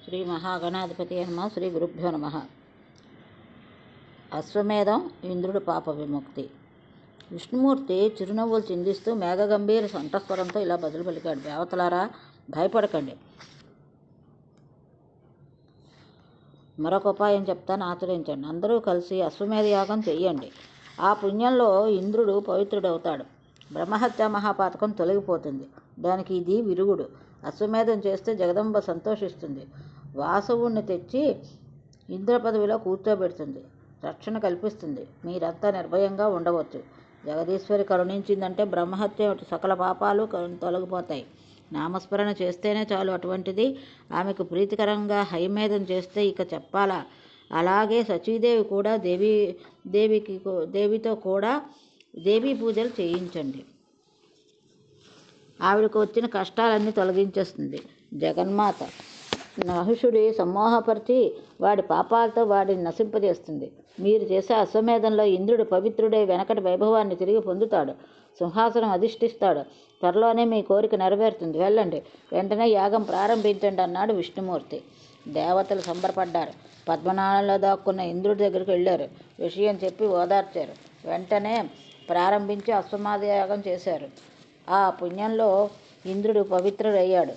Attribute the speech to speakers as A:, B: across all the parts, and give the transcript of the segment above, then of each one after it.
A: శ్రీ మహాగణాధిపతి నమ. శ్రీ గురుభ్యో నమ. అశ్వమేధం ఇంద్రుడు పాప విముక్తి. విష్ణుమూర్తి చిరునవ్వులు చిందిస్తూ మేఘగంభీర కంఠస్వరంతో ఇలా బదులు పలికాడు. దేవతలారా, భయపడకండి. మరొక ఉపాయం చెప్తాను, ఆచరించండి. అందరూ కలిసి అశ్వమేధ యాగం చెయ్యండి. ఆ పుణ్యంలో ఇంద్రుడు పవిత్రుడవుతాడు. బ్రహ్మహత్య మహాపాతకం తొలగిపోతుంది. దానికి ఇది విరుగుడు. అశ్వమేధం చేస్తే జగదంబ సంతోషిస్తుంది. వాసవుణ్ణి తెచ్చి ఇంద్ర పదవిలో కూర్చోబెడుతుంది. రక్షణ కల్పిస్తుంది. మీరంతా నిర్భయంగా ఉండవచ్చు. జగదీశ్వరి కరుణించిందంటే బ్రహ్మహత్య సకల పాపాలు తొలగిపోతాయి. నామస్మరణ చేస్తేనే చాలు. అటువంటిది ఆమెకు ప్రీతికరంగా హైమేధం చేస్తే ఇక చెప్పాలా? అలాగే సచీదేవి కూడా దేవితో కూడా దేవీ పూజలు చేయించండి. ఆవిడకు వచ్చిన కష్టాలన్నీ తొలగించేస్తుంది. జగన్మాత నహుషుడి సమ్మోహపరిచి వాడి పాపాలతో వాడిని నశింపజేస్తుంది. మీరు చేసే అశ్వమేధంలో ఇంద్రుడు పవిత్రుడై వెనకటి వైభవాన్ని తిరిగి పొందుతాడు. సింహాసనం అధిష్ఠిస్తాడు. త్వరలోనే మీ కోరిక నెరవేరుతుంది. వెళ్ళండి, వెంటనే యాగం ప్రారంభించండి అన్నాడు విష్ణుమూర్తి. దేవతలు సంబరపడ్డారు. పద్మనాళంలో దాక్కున్న ఇంద్రుడి దగ్గరికి వెళ్ళారు. విషయం చెప్పి ఓదార్చారు. వెంటనే ప్రారంభించి అశ్వమేధ యాగం చేశారు. ఆ పుణ్యంలో ఇంద్రుడు పవిత్రుడయ్యాడు.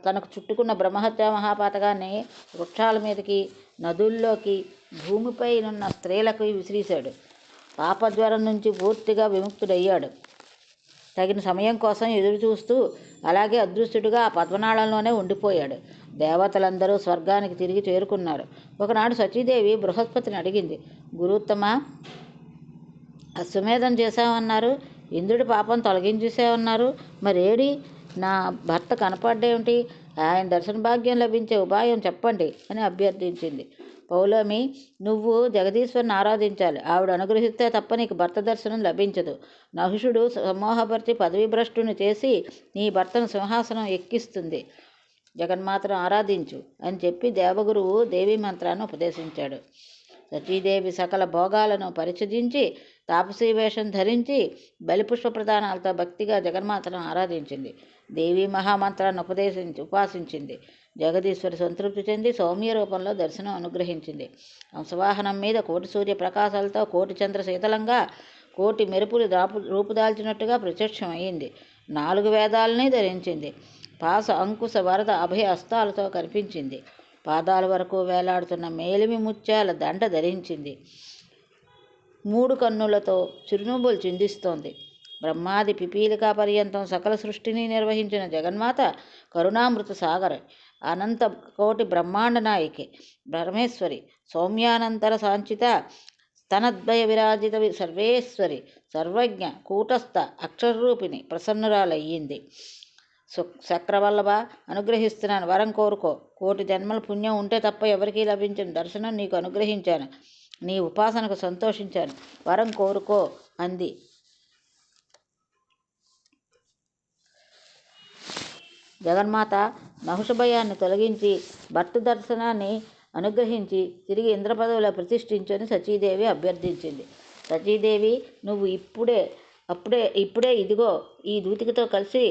A: తనకు చుట్టుకున్న బ్రహ్మహత్య మహాపాతకాన్ని వృక్షాల మీదకి, నదుల్లోకి, భూమిపై ఉన్న స్త్రీలకు విసిరేశాడు. పాపజ్వరం నుంచి పూర్తిగా విముక్తుడయ్యాడు. తగిన సమయం కోసం ఎదురు చూస్తూ అలాగే అదృశ్యుడిగా ఆ పద్మనాళంలోనే ఉండిపోయాడు. దేవతలందరూ స్వర్గానికి తిరిగి చేరుకున్నారు. ఒకనాడు సచీదేవి బృహస్పతిని అడిగింది, గురుత్తమా, అశ్వమేధం చేశామన్నారు, ఇంద్రుడి పాపం తొలగించేసామన్నారు, మరేడి నా భర్త కనపడ్డేమిటి? ఆయన దర్శన భాగ్యం లభించే ఉపాయం చెప్పండి అని అభ్యర్థించింది. పౌలోమి, నువ్వు జగదీశ్వరిని ఆరాధించాలి. ఆవిడ అనుగ్రహిస్తే తప్ప నీకు భర్త దర్శనం లభించదు. నహుషుడు సమోహపరిచి పదవీభ్రష్టుని చేసి నీ భర్తను సింహాసనం ఎక్కిస్తుంది. జగన్మాతను ఆరాధించు అని చెప్పి దేవగురువు దేవీ మంత్రాన్ని ఉపదేశించాడు. సచీదేవి సకల భోగాలను పరిచయించి తాపసీ వేషం ధరించి బలిపుష్ప ప్రదానాలతో భక్తిగా జగన్మాతను ఆరాధించింది. దేవీ మహామంత్రాన్ని ఉపాసించింది. జగదీశ్వరి సంతృప్తి చెంది సౌమ్య రూపంలో దర్శనం అనుగ్రహించింది. హంసవాహనం మీద కోటి సూర్య ప్రకాశాలతో కోటి చంద్ర శీతలంగా కోటి మెరుపులు రూపుదాల్చినట్టుగా ప్రత్యక్షం అయింది. 4 వేదాలని ధరించింది. పాస అంకుశ వరద అభయ హస్తాలతో కనిపించింది. పాదాల వరకు వేలాడుతున్న మేలిమి ముత్యాల దండ ధరించింది. 3 కన్నులతో చిరునవ్వులు చిందిస్తోంది. బ్రహ్మాది పిపీలికా పర్యంతం సకల సృష్టిని నిర్వహించిన జగన్మాత కరుణామృత సాగర, అనంత కోటి బ్రహ్మాండ నాయకి, పరమేశ్వరి, సౌమ్యానంతర సాంచిత, స్తనద్వయ విరాజిత సర్వేశ్వరి, సర్వజ్ఞ, కూటస్థ, అక్షరరూపిణి ప్రసన్నురాలయ్యింది. చక్రవల్లభ, అనుగ్రహిస్తున్నాను, వరం కోరుకో. కోటి జన్మల పుణ్యం ఉంటే తప్ప ఎవరికీ లభించిన దర్శనం నీకు అనుగ్రహించాను. నీ ఉపాసనకు సంతోషించాను. వరం కోరుకో అంది. జగన్మాత నహుష భయాన్ని తొలగించి భర్త దర్శనాన్ని అనుగ్రహించి తిరిగి ఇంద్రపదవిలో ప్రతిష్ఠించని సచీదేవి అభ్యర్థించింది. సచీదేవి, నువ్వు ఇప్పుడే ఇదిగో ఈ దూతికతో కలిసి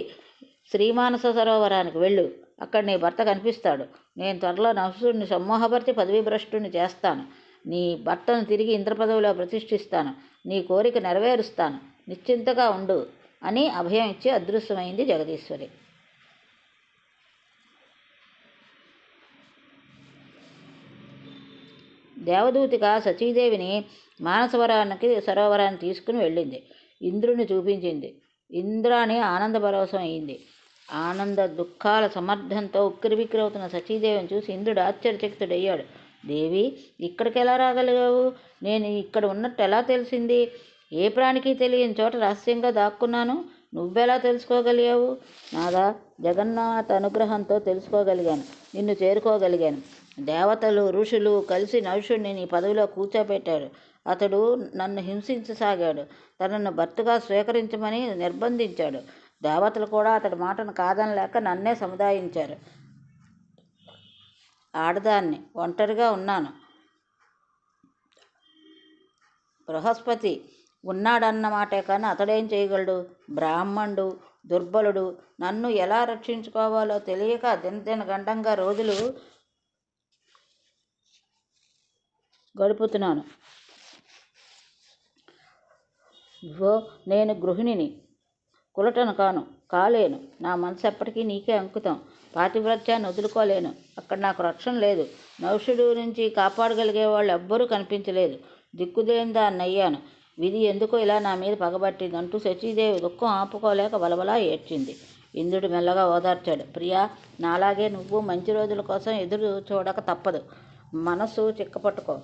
A: శ్రీమానస సరోవరానికి వెళ్ళు. అక్కడ నీ భర్త కనిపిస్తాడు. నేను త్వరలో నహుషుడిని సమ్మోహపరిచి పదవీభ్రష్టుని చేస్తాను. నీ భర్తను తిరిగి ఇంద్రపదవిలో ప్రతిష్ఠిస్తాను. నీ కోరిక నెరవేరుస్తాను. నిశ్చింతగా ఉండు అని అభయం ఇచ్చి అదృశ్యమైంది జగదీశ్వరి. దేవదూతిక సచీదేవిని సరోవరాన్ని తీసుకుని వెళ్ళింది. ఇంద్రుని చూపించింది. ఇంద్రాణి ఆనంద పరవశం అయింది. ఆనంద దుఃఖాల సమర్థంతో ఉక్కిరిబిక్కిరవుతున్న సచీదేవిని చూసి ఇంద్రుడు ఆశ్చర్యచకితుడయ్యాడు. దేవి, ఇక్కడికి ఎలా రాగలిగావు? నేను ఇక్కడ ఉన్నట్టు ఎలా తెలిసింది? ఏ ప్రాణికి తెలియని చోట రహస్యంగా దాక్కున్నాను. నువ్వెలా తెలుసుకోగలిగావు? నాదా, జగన్నాథ అనుగ్రహంతో తెలుసుకోగలిగాను. నిన్ను చేరుకోగలిగాను. దేవతలు, ఋషులు కలిసి నహుషుడిని నీ పదవిలో కూర్చోబెట్టాడు. అతడు నన్ను హింసించసాగాడు. తనను భర్తగా స్వీకరించమని నిర్బంధించాడు. దేవతలు కూడా అతడి మాటను కాదనలేక నన్నే సముదాయించారు. ఆడదాన్ని, ఒంటరిగా ఉన్నాను. బృహస్పతి ఉన్నాడన్నమాటే కానీ అతడేం చేయగలడు? బ్రాహ్మణుడు, దుర్బలుడు. నన్ను ఎలా రక్షించుకోవాలో తెలియక దినదిన గండంగా రోజులు గడుపుతున్నాను. నేను గృహిణిని, కులటను కాలేను. నా మనసు ఎప్పటికీ నీకే అంకితం. పాతివ్రత్యాన్ని వదులుకోలేను. అక్కడ నాకు రక్షణ లేదు. నౌషుడు నుంచి కాపాడగలిగే వాళ్ళు ఎవ్వరూ కనిపించలేదు. దిక్కుదేని దాన్ని అయ్యాను. విధి ఎందుకో ఇలా నా మీద పగబట్టింది అంటూ శచీదేవి దుఃఖం ఆపుకోలేక బలబలా ఏడ్చింది. ఇంద్రుడు మెల్లగా ఓదార్చాడు. ప్రియా, నాలాగే నువ్వు మంచి రోజుల కోసం ఎదురు చూడక తప్పదు. మనసు చిక్కపట్టుకో.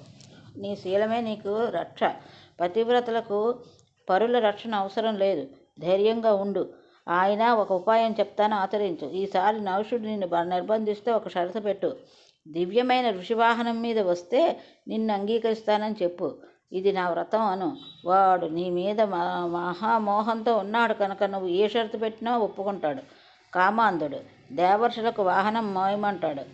A: నీ శీలమే నీకు రక్ష. పతివ్రతలకు పరుల రక్షణ అవసరం లేదు. ధైర్యంగా ఉండు. ఆయన ఒక ఉపాయం చెప్తాను, ఆచరించు. ఈసారి నౌషుడు నిన్ను నిర్బంధిస్తే ఒక షరతు పెట్టు. దివ్యమైన ఋషివాహనం మీద వస్తే నిన్ను అంగీకరిస్తానని చెప్పు. ఇది నా వ్రతం అను. వాడు నీ మీద మహామోహంతో ఉన్నాడు కనుక నువ్వు ఏ షరతు పెట్టినా ఒప్పుకుంటాడు. కామాంధుడు. దేవర్షులకు వాహనం మోయమంటాడు.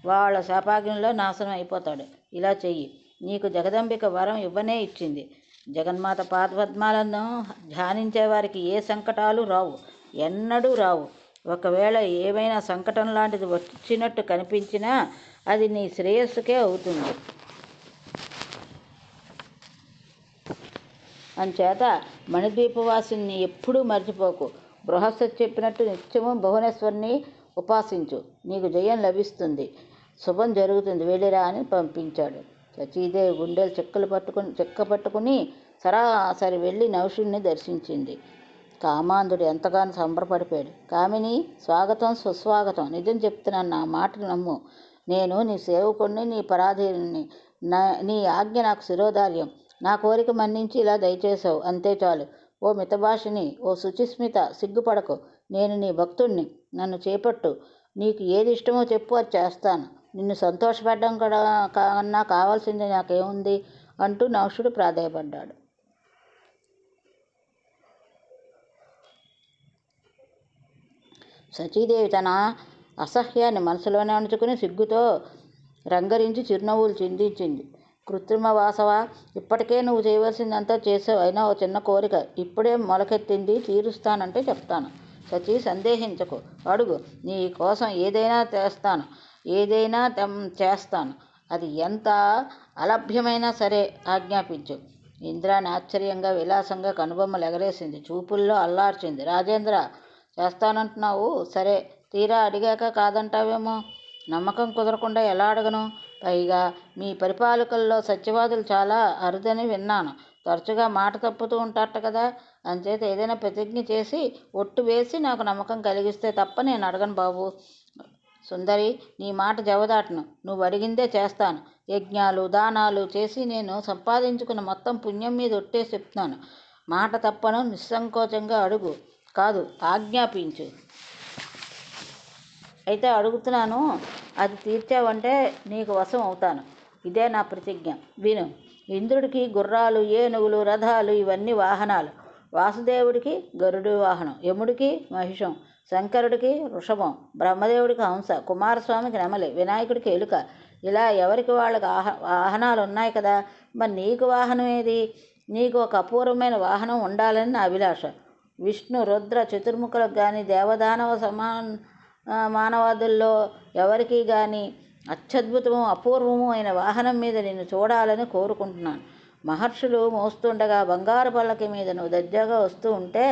A: వాళ్ళ శాపాగ్నిలో నాశనం అయిపోతాడు. ఇలా చెయ్యి. నీకు జగదంబిక వరం ఇవ్వనే ఇచ్చింది. జగన్మాత పాదపద్మాలను ధ్యానించే వారికి ఏ సంకటాలు రావు, ఎన్నడూ రావు. ఒకవేళ ఏమైనా సంకటం లాంటిది వచ్చినట్టు కనిపించినా అది నీ శ్రేయస్సుకే అవుతుంది. అంచేత మణిద్వీపవాసిని ఎప్పుడూ మర్చిపోకు. బృహస్పతి చెప్పినట్టు నిత్యము భువనేశ్వరిని ఉపాసించు. నీకు జయం లభిస్తుంది. శుభం జరుగుతుంది. వెళ్ళిరా అని పంపించాడు. సచీదేవి గుండెలు చెక్కపట్టుకుని సరాసరి వెళ్ళి నౌషుడిని దర్శించింది. కామాంధుడు ఎంతగానో సంబరపడిపోయాడు. కామిని, స్వాగతం సుస్వాగతం. నిజం చెప్తున్నాను, నా మాటను నమ్ము. నేను నీ సేవకుడిని, నీ పరాధీని. నీ ఆజ్ఞ నాకు శిరోధార్యం. నా కోరిక మన్నించి ఇలా దయచేశావు, అంతే చాలు. ఓ మితభాషిని, ఓ శుచిస్మిత, సిగ్గుపడకు. నేను నీ భక్తుణ్ణి. నన్ను చేపట్టు. నీకు ఏది ఇష్టమో చెప్పు, అది చేస్తాను. నిన్ను సంతోషపెట్టడం కన్నా కావాల్సింది నాకేముంది అంటూ నౌషుడు ప్రాధేయపడ్డాడు. సచీదేవి తన అసహ్యాన్ని మనసులోనే అణుచుకుని సిగ్గుతో రంగరించి చిరునవ్వులు చిందించింది. కృత్రిమ వాసవ, ఇప్పటికే నువ్వు చేయవలసిందంతా చేసావు. అయినా ఓ చిన్న కోరిక ఇప్పుడే మొలకెత్తింది, తీరుస్తానంటే చెప్తాను. సచీ, సందేహించకు, అడుగు. నీ కోసం ఏదైనా చేస్తాను. అది ఎంత అలభ్యమైనా సరే ఆజ్ఞాపించు. ఇంద్రాన్ని ఆశ్చర్యంగా విలాసంగా కనుబొమ్మలు ఎగరేసింది. చూపుల్లో అల్లార్చింది. రాజేంద్ర, చేస్తానంటున్నావు, సరే. తీరా అడిగాక కాదంటావేమో. నమ్మకం కుదరకుండా ఎలా అడగను? పైగా మీ పరిపాలకుల్లో సత్యవాదులు చాలా అరుదని విన్నాను. తరచుగా మాట తప్పుతూ ఉంటారట కదా. అంచేత ఏదైనా ప్రతిజ్ఞ చేసి ఒట్టు వేసి నాకు నమ్మకం కలిగిస్తే తప్ప నేను అడగను బాబు. సుందరి, నీ మాట జవదాటను. నువ్వు అడిగిందే చేస్తాను. యజ్ఞాలు దానాలు చేసి నేను సంపాదించుకున్న మొత్తం పుణ్యం మీద ఒట్టేసి చెప్తున్నాను. మాట తప్పను. నిస్సంకోచంగా అడుగు. కాదు, ఆజ్ఞాపించు. అయితే అడుగుతున్నాను, అది తీర్చావంటే నీకు వశం అవుతాను. ఇదే నా ప్రతిజ్ఞ. విను. ఇంద్రుడికి గుర్రాలు, ఏనుగులు, రథాలు ఇవన్నీ వాహనాలు. వాసుదేవుడికి గరుడు వాహనం, యముడికి మహిషం, శంకరుడికి వృషభం, బ్రహ్మదేవుడికి హంస, కుమారస్వామికి నెమలి, వినాయకుడికి ఎలుక. ఇలా ఎవరికి వాళ్ళకి వాహనాలు ఉన్నాయి కదా. మరి నీకు వాహనం ఏది? నీకు ఒక అపూర్వమైన వాహనం ఉండాలని నా అభిలాష. విష్ణు, రుద్ర, చతుర్ముఖులకు కానీ దేవదానవ మానవాదుల్లో ఎవరికి కానీ అత్యద్భుతము, అపూర్వము అయిన వాహనం మీద నిన్ను చూడాలని కోరుకుంటున్నాను. మహర్షులు మోస్తుండగా బంగారు పల్లకి మీద నువ్వు దర్జాగా వస్తూ ఉంటే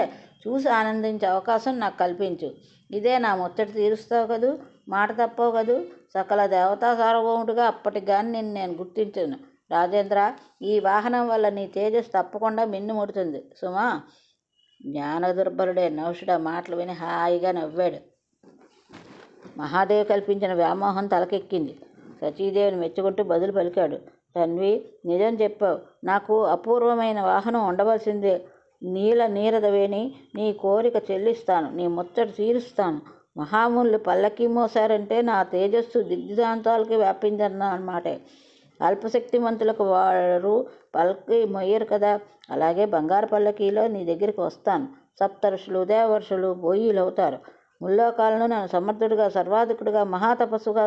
A: చూసి ఆనందించే అవకాశం నాకు కల్పించు. ఇదే నా ముచ్చట తీరుస్తావు కదూ, మాట తప్పవు కదూ. సకల దేవతా సార్వభౌముడిగా అప్పటికి కానీ నేను గుర్తించను. రాజేంద్ర, ఈ వాహనం వల్ల నీ తేజస్సు తప్పకుండా మిన్నుముడుతుంది సుమా. జ్ఞానదుర్బలుడే నౌషుడు ఆ మాటలు విని హాయిగా నవ్వాడు. మహాదేవి కల్పించిన వ్యామోహం తలకెక్కింది. సచీదేవిని మెచ్చుకుంటూ బదులు పలికాడు. తన్వి, నిజం చెప్పావు. నాకు అపూర్వమైన వాహనం ఉండవలసిందే. నీరదవేణి, నీ కోరిక చెల్లిస్తాను. నీ ముచ్చట తీరుస్తాను. మహామునులు పల్లకి మోసారంటే నా తేజస్సు దిగ్దిగాంతాలకి వ్యాపిందన్నమాటే. అల్పశక్తిమంతులకు వారు పల్లకి మొయ్యరు కదా. అలాగే బంగారు పల్లకీలో నీ దగ్గరికి వస్తాను. సప్తర్షులు, దేవర్షులు బోయిలవుతారు. ముల్లోకాలను నన్ను సమర్థుడిగా, సర్వాధికుడిగా, మహాతపస్సుగా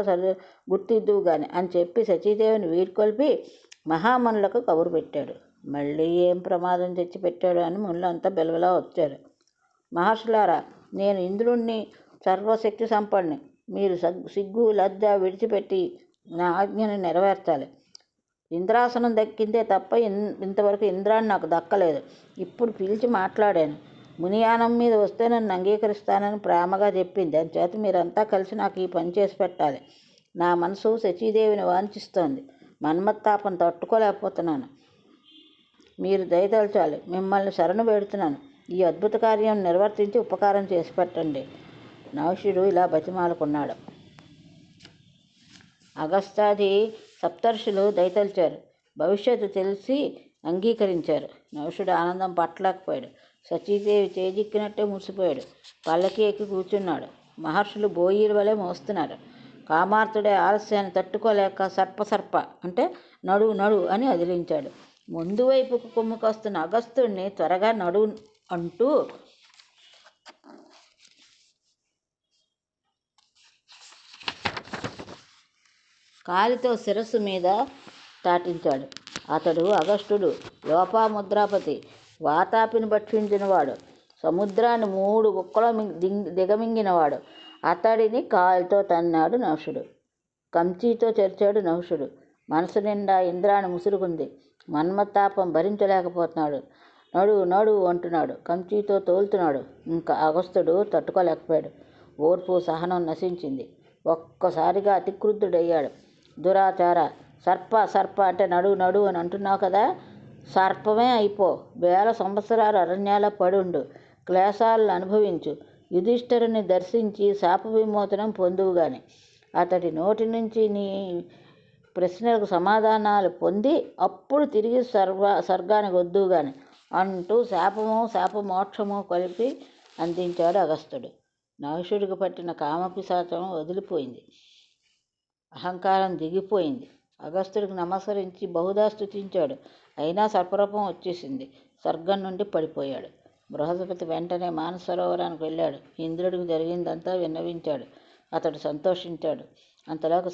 A: గుర్తిద్దువు గాని అని చెప్పి సచీదేవిని వీడ్కొల్పి మహామనులకు కబురు పెట్టాడు. మళ్ళీ ఏం ప్రమాదం తెచ్చిపెట్టాడు అని ముళ్ళంతా బెలవలా వచ్చారు. మహర్షులారా, నేను ఇంద్రుణ్ణి, సర్వశక్తి సంపన్నుని. మీరు సిగ్గు లజ్జ విడిచిపెట్టి నా ఆజ్ఞను నెరవేర్చాలి. ఇంద్రాసనం దక్కిందే తప్ప ఇంతవరకు ఇంద్రాన్ని నాకు దక్కలేదు. ఇప్పుడు పిలిచి మాట్లాడాను. మునియానం మీద వస్తే నన్ను అంగీకరిస్తానని ప్రేమగా చెప్పింది. అందుచేత మీరంతా కలిసి నాకు ఈ పని చేసి పెట్టాలి. నా మనసు శచీదేవిని వాంఛిస్తోంది. మన్మత్తాపం తట్టుకోలేకపోతున్నాను. మీరు దయతలచాలి. మిమ్మల్ని శరణు వేడుతున్నాను. ఈ అద్భుత కార్యం నిర్వర్తించి ఉపకారం చేసి పెట్టండి. నహుషుడు ఇలా బతిమాలుకున్నాడు. అగస్త్యాది సప్తర్షులు దయతలిచారు. భవిష్యత్తు తెలిసి అంగీకరించారు. నహుషుడు ఆనందం పట్టలేకపోయాడు. శచీదేవి చేజిక్కినట్టే మురిసిపోయాడు. పల్లకి ఎక్కి కూర్చున్నాడు. మహర్షులు బోయీల వలె మోస్తున్నారు. కామార్తుడే ఆలస్యాన్ని తట్టుకోలేక సర్ప అంటే నడు నడు అని అదిలించాడు. ముందు వైపుకు కొమ్ముకొస్తున్న అగస్త్యుడిని త్వరగా నడు అంటూ కాలితో శిరస్సు మీద తాటించాడు. అతడు అగస్త్యుడు, లోపాముద్రాపతి, వాతాపిని భక్షించినవాడు, సముద్రాన్ని 3 కుక్కలో దిగమింగినవాడు. అతడిని కాలితో తన్నాడు నహుషుడు. కంచీతో చెరిచాడు నహుషుడు. మనసు నిండా ఇంద్రాణి ముసురుకుంది. మన్మత్తాపం భరించలేకపోతున్నాడు. నడు నడు అంటున్నాడు. కంచీతో తోలుతున్నాడు. ఇంకా అగస్త్యుడు తట్టుకోలేకపోయాడు. ఓర్పు సహనం నశించింది. ఒక్కసారిగా అతిక్రుద్ధుడయ్యాడు. దురాచార, సర్ప అంటే నడు నడు అని అంటున్నావు కదా, సర్పమే అయిపో. 1000 సంవత్సరాలు అరణ్యాల పడుండు. క్లేశాలను అనుభవించు. యుధిష్ఠిరుని దర్శించి శాప విమోచనం పొందువుగాని, అతడి నోటి నుంచి నీ ప్రశ్నలకు సమాధానాలు పొంది అప్పుడు తిరిగి స్వర్గానికి వద్దువుగాని అంటూ శాపమోక్షము కలిపి అందించాడు అగస్త్యుడు. నహుషుడికి పట్టిన కామపిశాచం వదిలిపోయింది. అహంకారం దిగిపోయింది. అగస్త్యుడికి నమస్కరించి బహుదా స్తుతించాడు. అయినా సర్పరూపం వచ్చేసింది. స్వర్గం నుండి పడిపోయాడు. బృహస్పతి వెంటనే మానసరోవరానికి వెళ్ళాడు. ఇంద్రుడికి జరిగిందంతా విన్నవించాడు. అతడు సంతోషించాడు. అంతలోకి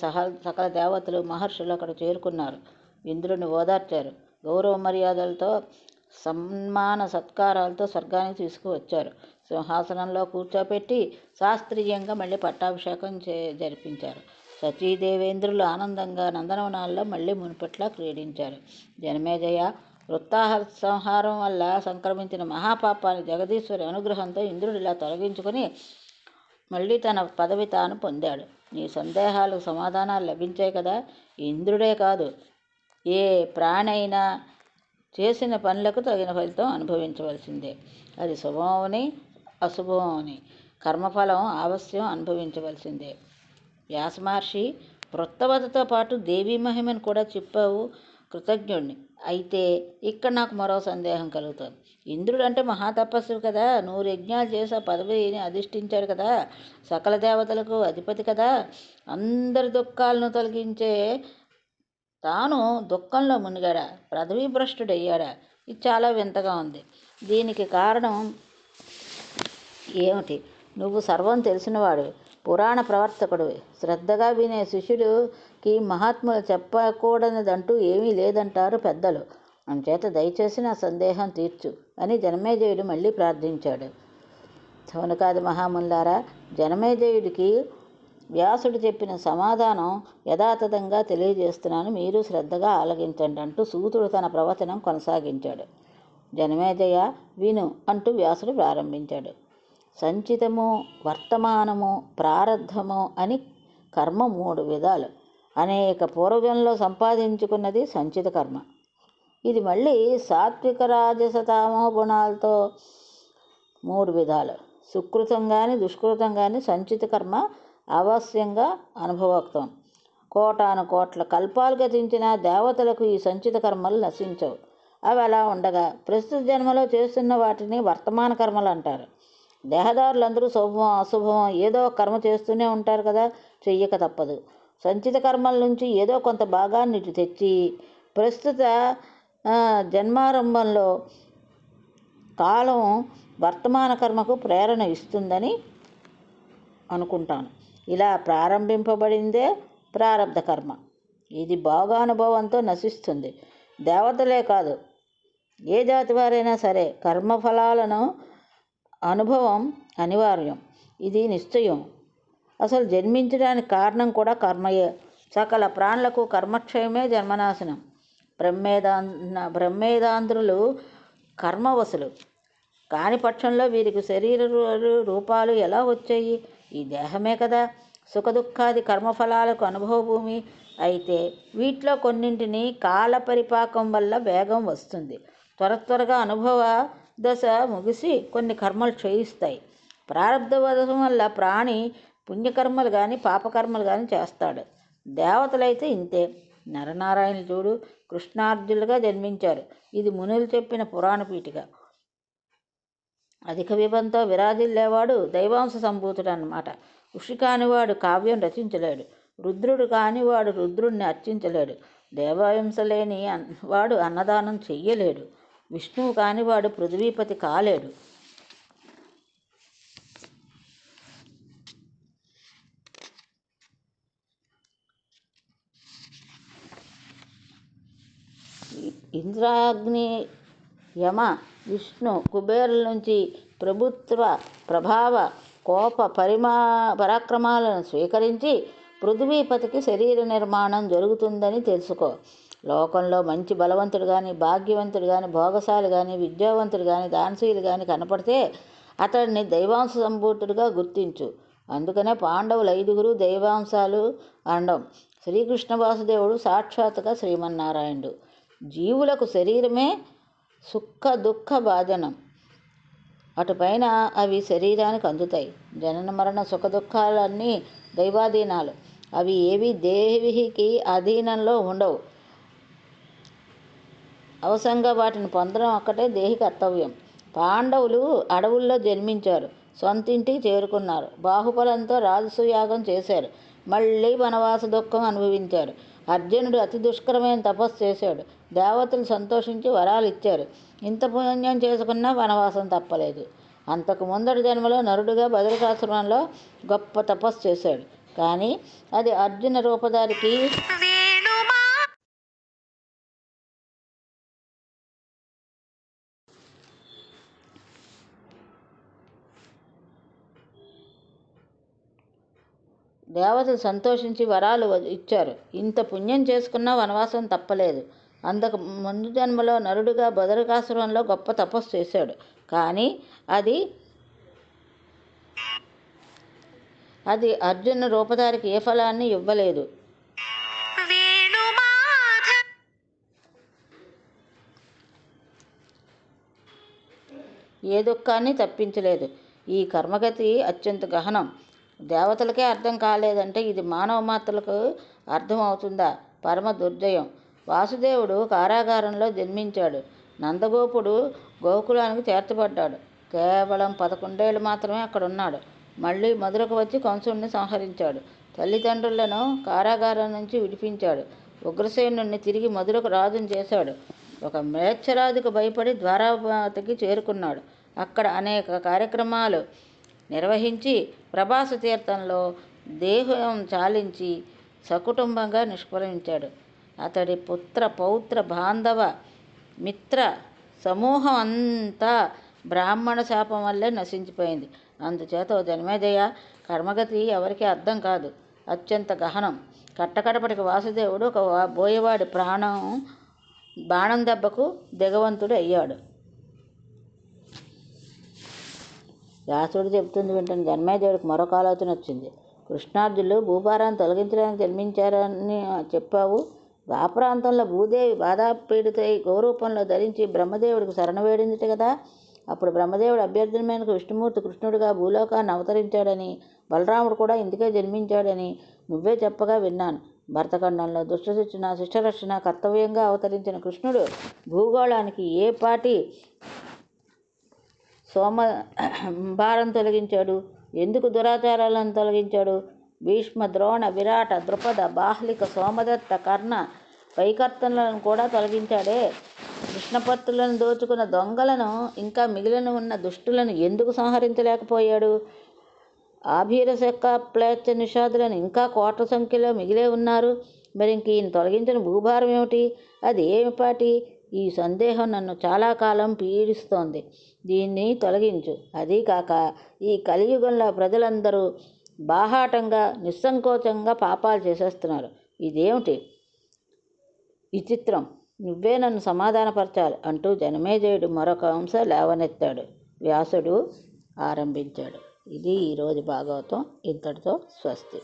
A: సకల దేవతలు, మహర్షులు అక్కడ చేరుకున్నారు. ఇంద్రుడిని ఓదార్చారు. గౌరవ మర్యాదలతో, సన్మాన సత్కారాలతో స్వర్గానికి తీసుకువచ్చారు. సింహాసనంలో కూర్చోపెట్టి శాస్త్రీయంగా మళ్ళీ పట్టాభిషేకం జరిపించారు. శచీదేవేంద్రులు ఆనందంగా నందనవనాల్లో మళ్ళీ మునుపట్లా క్రీడించారు. జనమేజయ, వృత్తాహ సంహారం వల్ల సంక్రమించిన మహాపాపాన్ని జగదీశ్వరి అనుగ్రహంతో ఇంద్రుడు ఇలా తొలగించుకొని మళ్ళీ తన పదవి తాను పొందాడు. నీ సందేహాలకు సమాధానాలు లభించాయి కదా. ఇంద్రుడే కాదు, ఏ ప్రాణి అయినా చేసిన పనులకు తగిన ఫలితం అనుభవించవలసిందే. అది శుభమని అశుభమని కర్మఫలం అవశ్యం అనుభవించవలసిందే. వ్యాసమహర్షి, వృత్తవతతో పాటు దేవీ మహిమను కూడా చెప్పావు. కృతజ్ఞుడిని. అయితే ఇక్కడ నాకు మరో సందేహం కలుగుతుంది. ఇంద్రుడు అంటే మహాతపస్వి కదా, 100 యజ్ఞాలు చేసి ఆ పదవిని అధిష్ఠించాడు కదా, సకల దేవతలకు అధిపతి కదా, అందరి దుఃఖాలను తొలగించే తాను దుఃఖంలో మునిగాడా, పదవీభ్రష్టుడయ్యాడా? ఇది చాలా వింతగా ఉంది. దీనికి కారణం ఏమిటి? నువ్వు సర్వం తెలిసినవాడు, పురాణ ప్రవర్తకుడివి. శ్రద్ధగా వినే శిష్యుడికి మహాత్ములు చెప్పకూడనిదంటూ ఏమీ లేదంటారు పెద్దలు. అంచేత దయచేసి నా సందేహం తీర్చు అని జనమేజయుడు మళ్ళీ ప్రార్థించాడు. శౌనకాది మహామునులారా, జనమేజయుడికి వ్యాసుడు చెప్పిన సమాధానం యథాతథంగా తెలియజేస్తున్నాను, మీరు శ్రద్ధగా ఆలకించండి అంటూ సూతుడు తన ప్రవచనం కొనసాగించాడు. జనమేజయ విను అంటూ వ్యాసుడు ప్రారంభించాడు. సంచితము, వర్తమానము, ప్రారబ్ధము అని కర్మ 3 విధాలు. అనేక పూర్వజంలో సంపాదించుకున్నది సంచిత కర్మ. ఇది మళ్ళీ సాత్విక, రాజస, తామో గుణాలతో 3 విధాలు. సుకృతం కానీ దుష్కృతం కానీ సంచిత కర్మ అవశ్యంగా అనుభవోక్తం. కోటాను కోట్ల కల్పాలు గతించిన దేవతలకు ఈ సంచిత కర్మలు నశించవు. అవి అలా ఉండగా ప్రస్తుత జన్మలో చేస్తున్న వాటిని వర్తమాన కర్మలు అంటారు. దేహదారులందరూ శుభమో అశుభమో ఏదో కర్మ చేస్తూనే ఉంటారు కదా, చెయ్యక తప్పదు. సంచిత కర్మల నుంచి ఏదో కొంత భాగాన్ని ఇటు తెచ్చి ప్రస్తుత జన్మారంభంలో కాలం వర్తమాన కర్మకు ప్రేరణ ఇస్తుందని అనుకుంటాను. ఇలా ప్రారంభింపబడిందే ప్రారబ్ధ కర్మ. ఇది భోగానుభవంతో నశిస్తుంది. దేవతలే కాదు, ఏ జాతి వారైనా సరే కర్మఫలాలను అనుభవం అనివార్యం, ఇది నిశ్చయం. అసలు జన్మించడానికి కారణం కూడా కర్మయే. సకల ప్రాణులకు కర్మక్షయమే జన్మనాశనం. బ్రహ్మేదాంధ్రులు కర్మవశులు కాని పక్షంలో వీరికి శరీర రూపాలు ఎలా వచ్చాయి? ఈ దేహమే కదా సుఖదుఖాది కర్మఫలాలకు అనుభవ భూమి. అయితే వీటిలో కొన్నింటిని కాల పరిపాకం వల్ల వేగం వస్తుంది. త్వరగా అనుభవ దశ ముగిసి కొన్ని కర్మలు క్షయిస్తాయి. ప్రారంధవశం వల్ల ప్రాణి పుణ్యకర్మలు కానీ పాపకర్మలు కానీ చేస్తాడు. దేవతలైతే ఇంతే. నరనారాయణులు చూడు కృష్ణార్జులుగా జన్మించారు. ఇది మునులు చెప్పిన పురాణ పీఠిక. అధిక విభంతో విరాజిల్లేవాడు దైవాంశ సంభూతుడు అన్నమాట. ఋషి కానివాడు కావ్యం రచించలేడు. రుద్రుడు కానివాడు రుద్రుడిని అర్చించలేడు. దేవాంశ లేని వాడు అన్నదానం చెయ్యలేడు. విష్ణువు కానివాడు పృథ్వీపతి కాలేడు. ఇంద్రాగ్ని యమ విష్ణు కుబేరుల నుంచి ప్రభుత్వ ప్రభావ కోప పరాక్రమాలను స్వీకరించి పృథ్వీపతికి శరీర నిర్మాణం జరుగుతుందని తెలుసుకో. లోకంలో మంచి బలవంతుడు కానీ భాగ్యవంతుడు కానీ భోగశాలి కానీ విద్యావంతుడు కానీ దానశీలు కానీ కనపడితే అతడిని దైవాంశ సంభూతుడిగా గుర్తించు. అందుకనే పాండవులు 5 దైవాంశాలు అనడం. శ్రీకృష్ణ వాసుదేవుడు సాక్షాత్తుగా శ్రీమన్నారాయణుడు. జీవులకు శరీరమే సుఖ దుఃఖ భాజనం. అటుపైన అవి శరీరానికి అందుతాయి. జనన మరణ సుఖ దుఃఖాలన్నీ దైవాధీనాలు. అవి ఏవి దేవికి అధీనంలో ఉండవు. అవసరంగా వాటిని పొందడం ఒక్కటే దేహి కర్తవ్యం. పాండవులు అడవుల్లో జన్మించారు. సొంతింటికి చేరుకున్నారు. బాహుబలంతో రాజసూయాగం చేశారు. మళ్ళీ వనవాస దుఃఖం అనుభవించారు. అర్జునుడు అతి దుష్కరమైన తపస్సు చేశాడు. దేవతలు సంతోషించి వరాలు ఇచ్చారు. ఇంత పుణ్యం చేసుకున్నా వనవాసం తప్పలేదు. అంతకు ముందటి జన్మలో నరుడుగా బదరికాశ్రమంలో గొప్ప తపస్సు చేశాడు. కానీ అది అర్జున రూపధారికి దేవతలు సంతోషించి వరాలు ఇచ్చారు. ఇంత పుణ్యం చేసుకున్నా వనవాసం తప్పలేదు. అంతకు ముందు జన్మలో నరుడుగా బదరికాశ్రమంలో గొప్ప తపస్సు చేశాడు. కానీ అది అర్జున రూపధారికి ఏ ఫలాన్ని ఇవ్వలేదు. ఏ దుఃఖాన్ని తప్పించలేదు. ఈ కర్మగతి అత్యంత గహనం. దేవతలకే అర్థం కాలేదంటే ఇది మానవ మాత్రలకు అర్థం అవుతుందా? పరమ దుర్జయం. వాసుదేవుడు కారాగారంలో జన్మించాడు. నందగోపుడు గోకులానికి చేర్చబడ్డాడు. కేవలం 11 ఏళ్ళు మాత్రమే అక్కడ ఉన్నాడు. మళ్ళీ మధురకు వచ్చి కంసుడిని సంహరించాడు. తల్లిదండ్రులను కారాగారం నుంచి విడిపించాడు. ఉగ్రసేనుడిని తిరిగి మధురకు రాజును చేశాడు. ఒక మ్లేచ్ఛరాజుకు భయపడి ద్వారావతికి చేరుకున్నాడు. అక్కడ అనేక కార్యక్రమాలు నిర్వహించి ప్రభాస తీర్థంలో దేహం చాలించి సకుటుంబంగా నిష్క్రమించాడు. అతడి పుత్ర పౌత్ర బాంధవ మిత్ర సమూహం అంతా బ్రాహ్మణ శాపం వల్లే నశించిపోయింది. అందుచేత ఓ జన్మేజయ, కర్మగతి ఎవరికి అర్థం కాదు, అత్యంత గహనం. కట్టకడపటికి వాసుదేవుడు ఒక బోయవాడి బాణం దెబ్బకు దిగవంతుడు అయ్యాడు. వ్యాసుడు చెబుతుంది వింటున్న జన్మేజయుడికి మరొక ఆలోచన వచ్చింది. కృష్ణార్జునులు భూభారాన్ని తొలగించడానికి జన్మించారని చెప్పావు. ఆ ప్రాంతంలో భూదేవి బాధాపీడితై గోరూపంలో ధరించి బ్రహ్మదేవుడికి శరణ వేడిందిట కదా. అప్పుడు బ్రహ్మదేవుడు అభ్యర్థన మేరకు విష్ణుమూర్తి కృష్ణుడిగా భూలోకాన్ని అవతరించాడని, బలరాముడు కూడా ఇందుకే జన్మించాడని నువ్వే చెప్పగా విన్నాను. భరతఖండంలో దుష్టశిక్షణ శిష్టరక్షణ కర్తవ్యంగా అవతరించిన కృష్ణుడు భూగోళానికి ఏ పాటి భారం తొలగించాడు? ఎందుకు దురాచారాలను తొలగించాడు? భీష్మ ద్రోణ విరాట ద్రుపద బాహ్లిక సోమదత్త కర్ణ వైకర్తలను కూడా తొలగించాడే. కృష్ణపత్రులను దోచుకున్న దొంగలను ఇంకా మిగిలిన ఉన్న దుష్టులను ఎందుకు సంహరించలేకపోయాడు? ఆభీరశక్క ప్లేచ్చ నిషాదులను ఇంకా కోట్ల సంఖ్యలో మిగిలే ఉన్నారు. మరి ఇంక ఈయన తొలగించిన భూభారం ఏమిటి? అది ఏమిపాటి? ఈ సందేహం నన్ను చాలా కాలం పీడిస్తోంది. దీన్ని తొలగించు. అదీ కాక ఈ కలియుగంలో ప్రజలందరూ బాహాటంగా నిస్సంకోచంగా పాపాలు చేసేస్తున్నారు. ఇదేమిటి విచిత్రం? నువ్వే నన్ను సమాధానపరచాలి అంటూ జనమేజయుడు మరొక అంశ లేవనెత్తాడు. వ్యాసుడు ఆరంభించాడు. ఇది ఈరోజు భాగవతం. ఇంతటితో స్వస్తి.